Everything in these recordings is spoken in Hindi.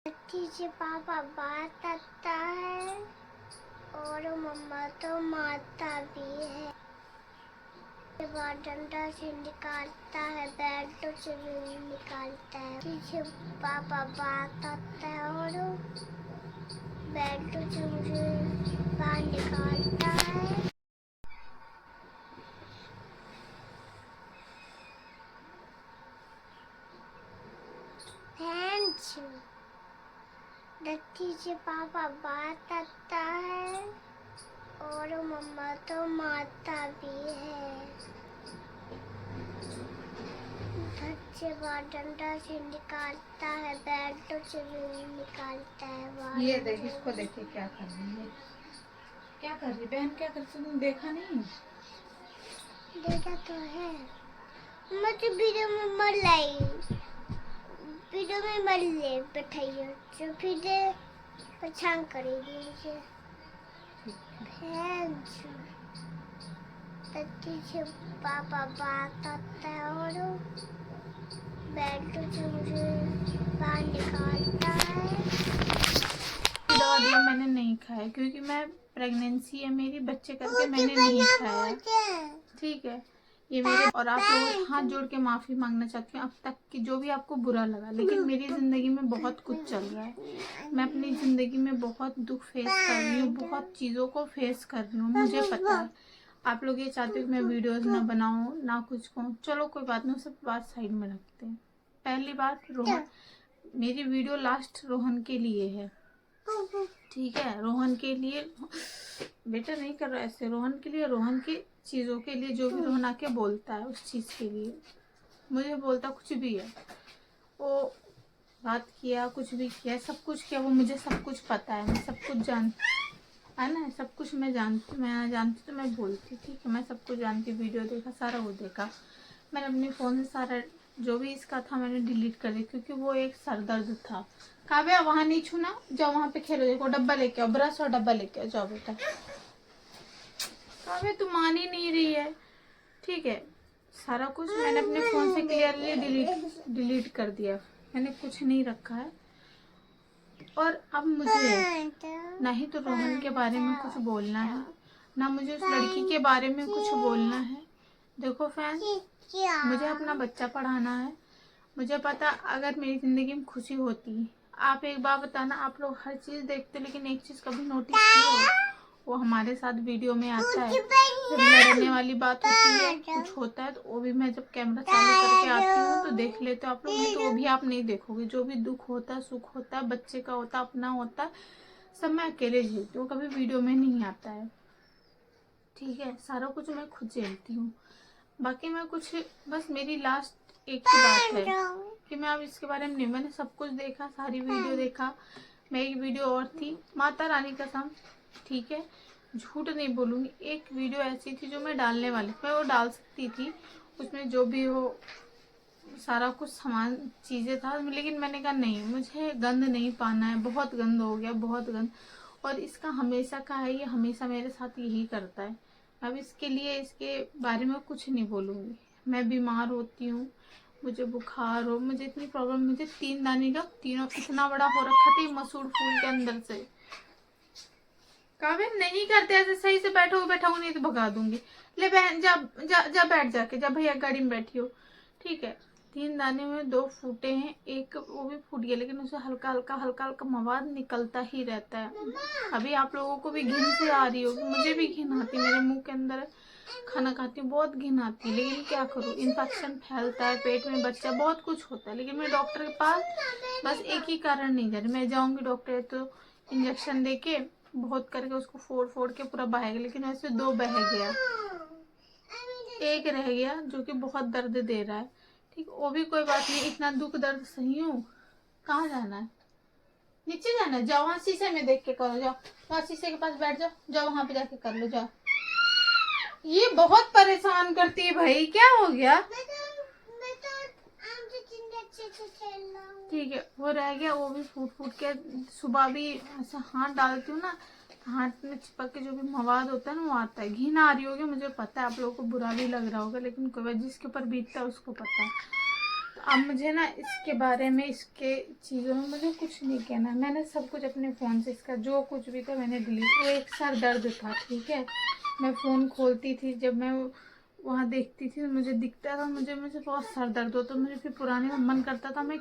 से पापा बात करता है और मम्मा तो मारता भी है। बाद डंडा से निकालता है, बेल्ट से भी निकालता है। पीछे पापा बात करता है और बेल्ट से मुझे बाहर निकालता है। दत्ती से पापा बात करता है और मम्मा तो मारता भी है। बच्चे बाहर डंडा से निकालता है, बेल्ट से भी निकालता है। ये देख, इसको देखिए क्या कर रही है, क्या कर रही बहन, क्या कर रही तुमने देखा नहीं? देखा तो है, मुझे वीडियो में मर लाई, वीडियो में मर ले बैठाइए जो फिर परेशान करेगी मुझे। से पापा बात करता है और बेल्ट से मुझे बाहर निकालता है। दवा दिया मैंने नहीं खाया क्योंकि मैं प्रेगनेंसी है मेरी, बच्चे करके मैंने नहीं खाया। ठीक है, ये मेरे और आप लोगों से हाथ जोड़ के माफी मांगना चाहती हूँ अब तक कि जो भी आपको बुरा लगा, लेकिन मेरी जिंदगी में बहुत कुछ चल रहा है। मैं अपनी जिंदगी में बहुत दुख फेस कर रही हूँ, बहुत चीजों को फेस कर रही हूँ, मुझे पता है। आप लोग ये चाहते हो कि मैं वीडियोस ना बनाऊं ना कुछ कहूँ, चलो कोई बात नहीं, सब बात साइड में रखते हैं। पहली बात, रोहन, मेरी वीडियो लास्ट रोहन के लिए है, ठीक है? रोहन के लिए, बेटा नहीं कर रहा ऐसे, रोहन के लिए, रोहन की चीज़ों के लिए, जो भी रोहन आके बोलता है उस चीज़ के लिए, मुझे बोलता कुछ भी है, वो बात किया, कुछ भी किया, सब कुछ किया, वो मुझे सब कुछ पता है, मैं सब कुछ जानती है ना, सब कुछ मैं जानती तो मैं बोलती, ठीक है? मैं सब कुछ जानती, वीडियो देखा, सारा वो देखा, मैंने अपने फ़ोन से सारा जो भी इसका था मैंने डिलीट कर दिया क्योंकि वो एक सरदर्द था। काव्या वहाँ नहीं छूना, जाओ वहाँ पे खेलो, देखो डब्बा लेके आओ, ब्रश और डब्बा लेके आओ, जाओ बेटा। काव्या तू मान ही नहीं रही है, ठीक है? सारा कुछ मैंने अपने फ़ोन से क्लियरली डिलीट कर दिया, मैंने कुछ नहीं रखा है। और अब मुझे ना ही तो रोहन के बारे में कुछ बोलना है, ना मुझे उस लड़की के बारे में कुछ बोलना है। देखो फैन, मुझे अपना बच्चा पढ़ाना है, मुझे पता अगर मेरी ज़िंदगी में खुशी होती। आप एक बार बताना, आप लोग हर चीज़ देखते लेकिन एक चीज़ कभी नोटिस की हो, वो हमारे साथ वीडियो में आता है, जब लड़ने वाली बात होती है, कुछ होता है, तो वो भी मैं जब कैमरा चालू करके आती हूँ तो देख लेते हो आप लोग, नहीं तो वो भी आप नहीं देखोगे। जो भी दुख होता है, सुख होता है, बच्चे का होता है, अपना होता है, सब मैं अकेले झेलती हूँ, कभी वीडियो में नहीं आता है, ठीक है? सारा कुछ मैं खुद झेलती हूँ। बाकी मैं कुछ, बस मेरी लास्ट एक ही बात है कि मैं अब इसके बारे में नहीं, मैंने सब कुछ देखा, सारी वीडियो देखा। मैं एक वीडियो और थी, माता रानी कसम, ठीक है, झूठ नहीं बोलूँगी, एक वीडियो ऐसी थी जो मैं डालने वाली, मैं वो डाल सकती थी, उसमें जो भी हो सारा कुछ सामान चीज़ें था, लेकिन मैंने कहा नहीं, मुझे गंद नहीं पाना है, बहुत गंद हो गया, बहुत गंद। और इसका हमेशा का है, ये हमेशा मेरे साथ यही करता है। अब इसके लिए इसके बारे में कुछ नहीं बोलूँगी। मैं बीमार होती हूँ, मुझे बुखार हो, मुझे इतनी प्रॉब्लम, मुझे 3 दाने का, तीनों इतना बड़ा हो रखा था मसूर फूल के अंदर से। काव्य नहीं करते ऐसे, सही से बैठाऊंगी नहीं तो भगा दूंगी। ले बहन जा जा जा, बैठ जाके जा, भैया गाड़ी में बैठी हो, ठीक है? 3 दाने में 2 फूटे हैं, एक वो भी फूट गया, लेकिन उसे हल्का हल्का मवाद निकलता ही रहता है। अभी आप लोगों को भी घिन से आ रही होगी, मुझे भी घिन आती, मेरे मुंह के अंदर खाना खाती हूँ बहुत घिन आती है, लेकिन क्या करूँ, इन्फेक्शन फैलता है पेट में, बच्चा, बहुत कुछ होता है। लेकिन मैं डॉक्टर के पास बस एक ही कारण नहीं जा रही, मैं जाऊंगी डॉक्टर तो इंजेक्शन देके बहुत करके उसको फोड़ के पूरा बहेगा, लेकिन वैसे 2 बह गया, एक रह गया जो कि बहुत दर्द दे रहा है, ठीक, वो भी कोई बात नहीं, इतना दुख दर्द सही हूँ। कहाँ जाना है? नीचे जाना है, जाओ वहाँ शीशे में देख के करो, जाओ वहाँ शीशे के पास बैठ जाओ, जाओ वहाँ पे जाके कर लो, जाओ। ये बहुत परेशान करती है भाई, क्या हो गया? ठीक है, वो रह गया, वो भी फूट के, सुबह भी ऐसा हाथ डालती हूँ ना, हाथ में चिपक के जो भी मवाद होता है ना वो आता है। घिन आ रही होगी, मुझे पता है, आप लोगों को बुरा भी लग रहा होगा, लेकिन कोई बात, जिसके ऊपर बीतता है उसको पता है। तो अब मुझे ना इसके बारे में, इसके चीज़ों में मुझे कुछ नहीं कहना। मैंने सब कुछ अपने फ़ोन से, इसका जो कुछ भी था मैंने डिलीट। वो एक सर दर्द था, ठीक है। मैं फ़ोन खोलती थी, जब मैं वहाँ देखती थी मुझे दिखता था, मुझे बहुत सर दर्द होता, मुझे फिर पुराने में मन करता था मैं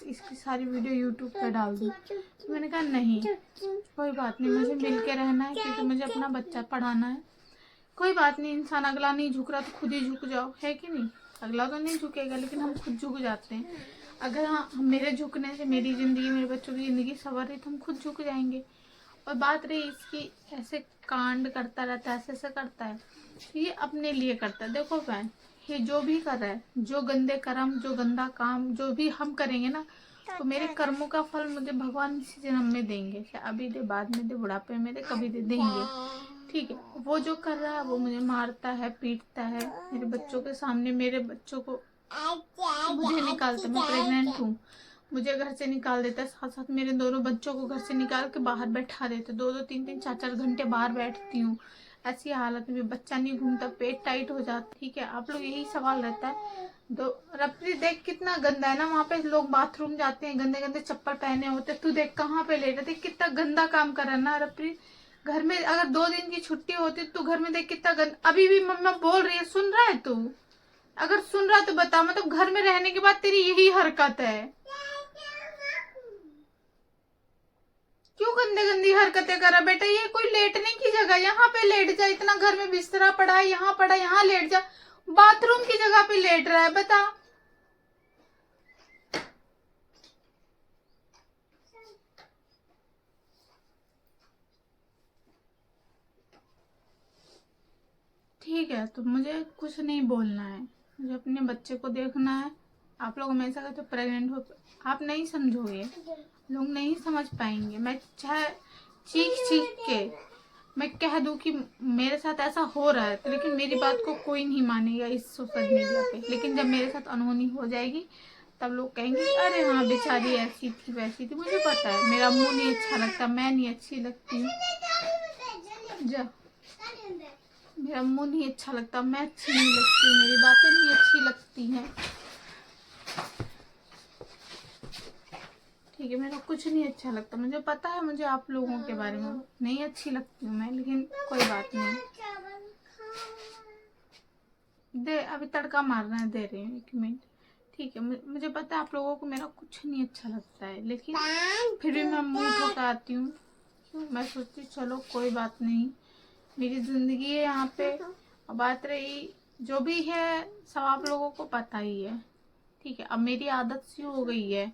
इसकी सारी वीडियो यूट्यूब पे डाल दूँ। तो मैंने कहा नहीं, कोई बात नहीं, मुझे मिल के रहना है, क्योंकि मुझे अपना बच्चा पढ़ाना है। कोई बात नहीं, इंसान अगला नहीं झुक रहा तो खुद ही झुक जाओ, है कि नहीं। अगला तो नहीं झुकेगा, लेकिन हम खुद झुक जाते हैं। अगर हाँ, मेरे झुकने से मेरी ज़िंदगी, मेरे बच्चों की ज़िंदगी संवर रही तो हम खुद झुक जाएंगे। और बात रही इसकी, ऐसे कांड करता रहता है, ऐसे करता है, ये अपने लिए करता है। देखो बहन, ये जो भी कर रहा है, जो गंदे कर्म, जो गंदा काम जो भी हम करेंगे ना, तो मेरे कर्मों का फल मुझे भगवान इसी जन्म में देंगे। अभी दे, बाद में दे, बुढ़ापे में दे, कभी दे देंगे, ठीक है। वो जो कर रहा है वो मुझे मारता है, पीटता है, मेरे बच्चों के सामने मेरे बच्चों को मुझे निकालता। मैं प्रेग्नेंट हूँ, मुझे घर से निकाल देता है, साथ साथ मेरे दोनों बच्चों को घर से निकाल के बाहर बैठा देते। 2-2, 3-3, 4-4 घंटे बाहर बैठती हूँ। ऐसी हालत में बच्चा नहीं घूमता, पेट टाइट हो जाता, ठीक है। आप लोग यही सवाल रहता है। दो रपरी देख कितना गंदा है ना, वहाँ पे लोग बाथरूम जाते हैं, गंदे गंदे चप्पल पहने होते, तू देख कहाँ पे लेटा, देख कितना गंदा काम कर रहा है ना रपरी। घर में अगर 2 दिन की छुट्टी होती तो घर में देख कितना गंदा। अभी भी मम्मा बोल रही है, सुन रहा है तू? अगर सुन रहा है तो बता, मतलब घर में रहने के बाद तेरी यही हरकत है? क्यों गंदे गंदी हरकतें कर रहा बेटा? ये कोई लेटने की जगह, यहाँ पे लेट जा। इतना घर में बिस्तरा पड़ा है, यहाँ पड़ा, यहाँ लेट जा। बाथरूम की जगह पे लेट रहा है, बता। ठीक है, तो मुझे कुछ नहीं बोलना है, मुझे अपने बच्चे को देखना है। आप लोग हमेशा कहते हो प्रेग्नेंट हो, आप नहीं समझोगे, लोग नहीं समझ पाएंगे। मैं चाहे चीख के मैं कह दूं कि मेरे साथ ऐसा हो रहा है, लेकिन मेरी बात को कोई नहीं मानेगा इस सोशल मीडिया पे। लेकिन जब मेरे साथ अनहोनी हो जाएगी तब लोग कहेंगे अरे हाँ बेचारी ऐसी थी वैसी थी। मुझे पता है मेरा मुंह नहीं अच्छा लगता, मैं नहीं अच्छी लगती हूँ, मेरा मुंह नहीं अच्छा लगता, मैं अच्छी नहीं लगती, मेरी बातें नहीं अच्छी लगती हैं, ठीक है। मेरा कुछ नहीं अच्छा लगता, मुझे पता है, मुझे आप लोगों के बारे में नहीं अच्छी लगती हूँ मैं, लेकिन कोई बात नहीं। दे, अभी तड़का मारना है, दे रही हूँ 1 मिनट, ठीक है। मुझे पता है आप लोगों को मेरा कुछ नहीं अच्छा लगता है, लेकिन फिर भी मैं मुंह उठा आती हूँ। मैं सोचती चलो कोई बात नहीं, मेरी जिंदगी है यहाँ पे। और बात रही जो भी है सब आप लोगों को पता ही है, ठीक है। अब मेरी आदत सी हो गई है,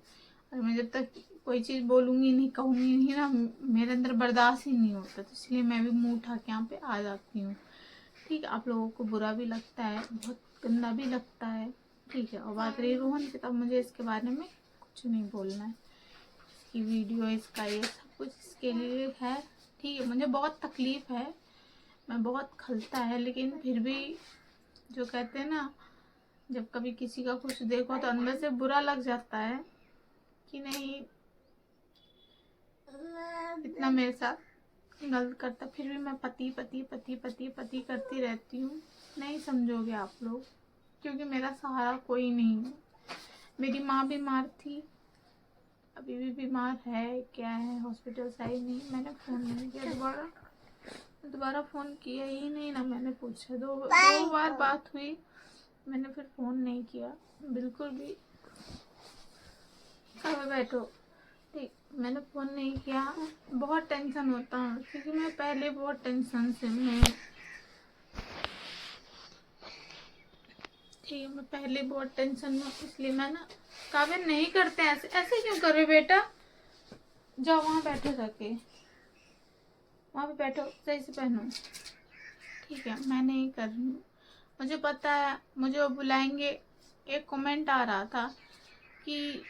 और मैं जब तक कोई चीज़ बोलूँगी नहीं, कहूँगी नहीं ना, मेरे अंदर बर्दाश्त ही नहीं होता, तो इसलिए मैं भी मुंह उठा के यहाँ पे आ जाती हूँ, ठीक है। आप लोगों को बुरा भी लगता है, बहुत गंदा भी लगता है, ठीक है। और बात रही रोहन की, तब मुझे इसके बारे में कुछ नहीं बोलना है। इसकी वीडियो, इसका ये सब कुछ इसके लिए है, ठीक है। मुझे बहुत तकलीफ है, मैं बहुत खलता है, लेकिन फिर भी जो कहते हैं ना, जब कभी किसी का कुछ देखो तो अंदर से बुरा लग जाता है कि नहीं इतना मेरे साथ गलत करता, फिर भी मैं पति पति पति पति पति करती रहती हूँ। नहीं समझोगे आप लोग, क्योंकि मेरा सहारा कोई नहीं है। मेरी माँ बीमार थी, अभी भी बीमार है, क्या है, हॉस्पिटल से आई नहीं। मैंने फ़ोन नहीं किया, दोबारा फ़ोन किया ही नहीं ना, मैंने पूछा। दो बार बात हुई, मैंने फिर फ़ोन नहीं किया बिल्कुल भी। अब बैठो, ठीक, मैंने फ़ोन नहीं किया। बहुत टेंशन होता है, क्योंकि मैं पहले बहुत टेंशन से मैं, ठीक है, मैं पहले बहुत टेंशन में, इसलिए मैं ना काव्य नहीं करते ऐसे। ऐसे क्यों कर रहे बेटा? जाओ वहाँ बैठो, जाके वहाँ पे बैठो, सही से पहनो, ठीक है। मैं नहीं कर रही हूँ, मुझे पता है, मुझे वो बुलाएंगे। एक कमेंट आ रहा था कि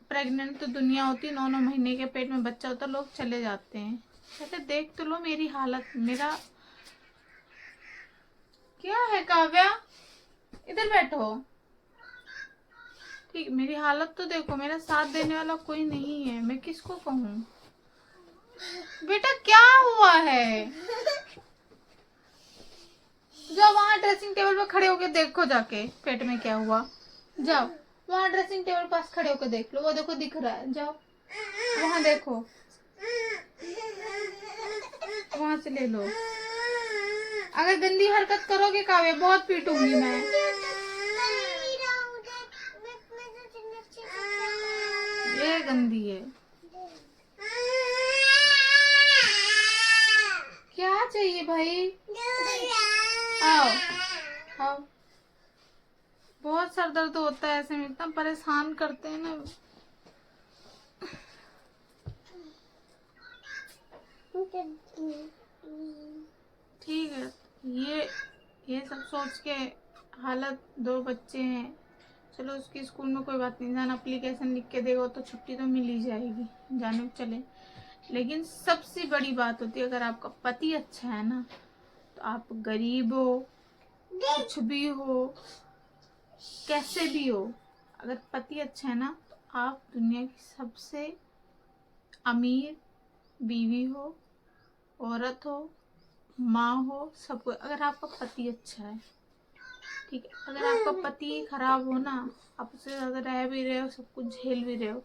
प्रेग्नेंट तो दुनिया होती, 9-9 महीने के पेट में बच्चा होता, लोग चले जाते हैं। कहते देख तो लो मेरी हालत, मेरा क्या है। काव्या इधर बैठो, ठीक, मेरी हालत तो देखो, मेरा साथ देने वाला कोई नहीं है, मैं किसको कहूँ? बेटा क्या हुआ है? जाओ वहां ड्रेसिंग टेबल पे खड़े होके देखो जाके पेट में क्या हुआ, जाओ। वहाँ ड्रेसिंग टेबल पास खड़े होकर देख लो, वो देखो दिख रहा है, जाओ वहाँ देखो, वहां से ले लो। अगर गंदी हरकत करोगे काव्य बहुत पीटूंगी मैं। ये गंदी है। क्या चाहिए भाई? आओ आओ। बहुत सर दर्द होता है ऐसे में, इतना परेशान करते हैं ना। ठीक है, ये सब सोच के हालत, 2 बच्चे हैं, चलो उसकी स्कूल में कोई बात नहीं, जान एप्लीकेशन लिख के देगा तो छुट्टी तो मिल ही जाएगी, जाने चले। लेकिन सबसे बड़ी बात होती है, अगर आपका पति अच्छा है ना, तो आप गरीब हो, कुछ भी हो, कैसे भी हो, अगर पति अच्छा है ना, तो आप दुनिया की सबसे अमीर बीवी हो, औरत हो, माँ हो, सब कुछ, अगर आपका पति अच्छा है। ठीक है, अगर आपका पति खराब हो ना, आप उससे ज्यादा रह भी रहे हो, सब कुछ झेल भी रहे हो,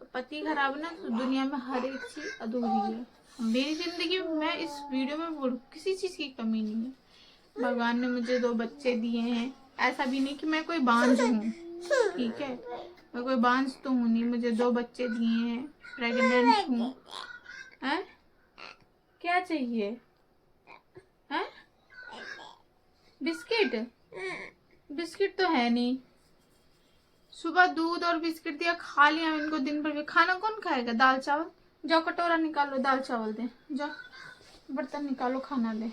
तो पति खराब है ना, तो दुनिया में हर एक चीज अधूरी है। मेरी जिंदगी में, मैं इस वीडियो में बोलूं, किसी चीज की कमी नहीं है। भगवान ने मुझे 2 बच्चे दिए हैं, ऐसा भी नहीं कि मैं कोई बांझ हूँ, ठीक है, मैं कोई बांझ तो हूँ नहीं, मुझे 2 बच्चे दिए हैं, प्रेग्नेंट हूँ। हैं? क्या चाहिए? हैं? बिस्किट? बिस्किट तो है नहीं, सुबह दूध और बिस्किट दिया, खा लिया इनको दिन भर। खाना कौन खाएगा? दाल चावल। जाओ कटोरा निकालो, दाल चावल दे, जाओ बर्तन निकालो, खाना दे।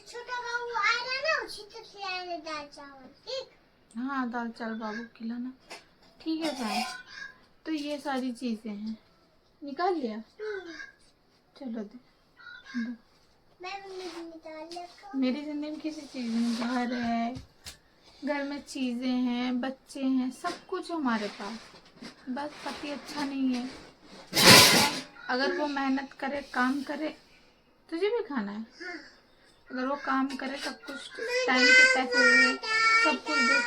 छोटा बाबू आएगा ना, उसी को खिलाएंगे दाल चावल, ठीक? हाँ, दाल चावल बाबू खिलाना, ठीक है भाई। तो ये सारी चीजें हैं, निकाल लिया, चलो दे। मेरी जिंदगी में किसी चीज में, घर है, घर में चीजें हैं, बच्चे हैं, सब कुछ हमारे पास, बस पति अच्छा नहीं है। अगर वो मेहनत करे, काम करे, तुझे भी खाना है, अगर वो काम करे, सब कुछ टाइम पे पैसे दे, सब कुछ दे,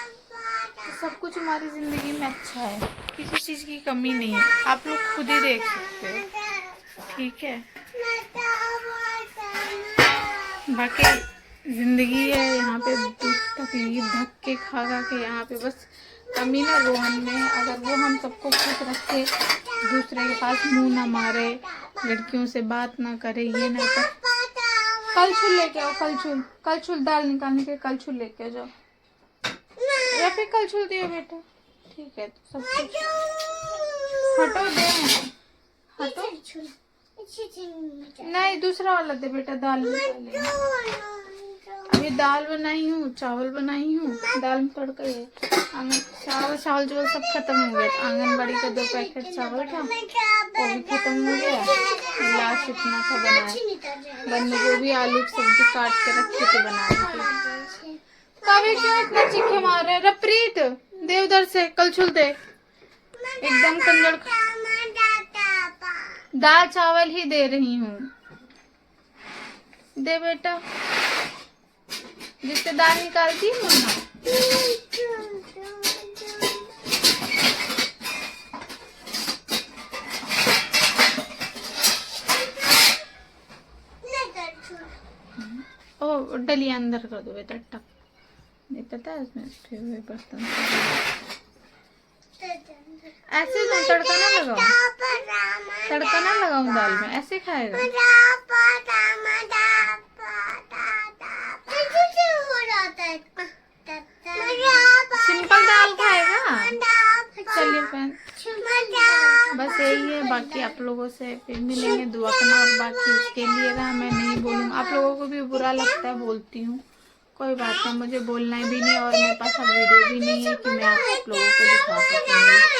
तो सब कुछ हमारी जिंदगी में अच्छा है, किसी चीज की कमी नहीं है। आप लोग खुद ही देख सकते हो, ठीक है। बाकी जिंदगी है, यहाँ पे दुख तकलीफ धक्के खा खा के, यहाँ पे बस कमी ना रोहन में। अगर वो हम सबको खुश रखे, दूसरे के पास मुंह ना मारे, लड़कियों से बात ना करे, ये ना कर। कलछुल लेके आओ, कलछुल दाल निकालने के कलछुल लेके जाओ, या फिर कलछुल दियो बेटा, ठीक है। तो सब कुछ हटो, दे हटो, नहीं दूसरा वाला दे बेटा, दाल निकाले। अभी दाल बनाई हूँ, चावल बनाई हूँ, दाल में तड़का है, चावल सब खत्म हो गया। आंगनबाड़ी का 2 पैकेट चावल था, वो भी खत्म हो गया, लास्ट इतना था बनाया। बंद गोभी आलू की सब्जी काट के रखी थी बनाने। काव्य क्यों इतना चीखे मार रहे? रप्रीत दे उधर से, कलछुल दे, एकदम कंजड़। दाल चावल ही दे रही हूँ, दे बेटा, जिससे दाल निकालती हूँ ना। ओ डलिया अंदर कर दो बेटा, टक, नहीं पता है उसमें उठे हुए बर्तन। ऐसे तो तड़का ना लगाऊं दाल में, ऐसे खाएगा। सिंपल दाल खाएगा। चलिए फ्रेंड, बस यही है। बाकी आप लोगों से फिर मिलेंगे, दुआ करना। और बाकी इसके लिए ना मैं नहीं बोलूँ, आप लोगों को भी बुरा लगता है, बोलती हूँ, कोई बात नहीं, मुझे बोलना भी नहीं, और मेरे पास अब वीडियो भी नहीं है कि मैं आप लोगों को दिखा सकूँगी।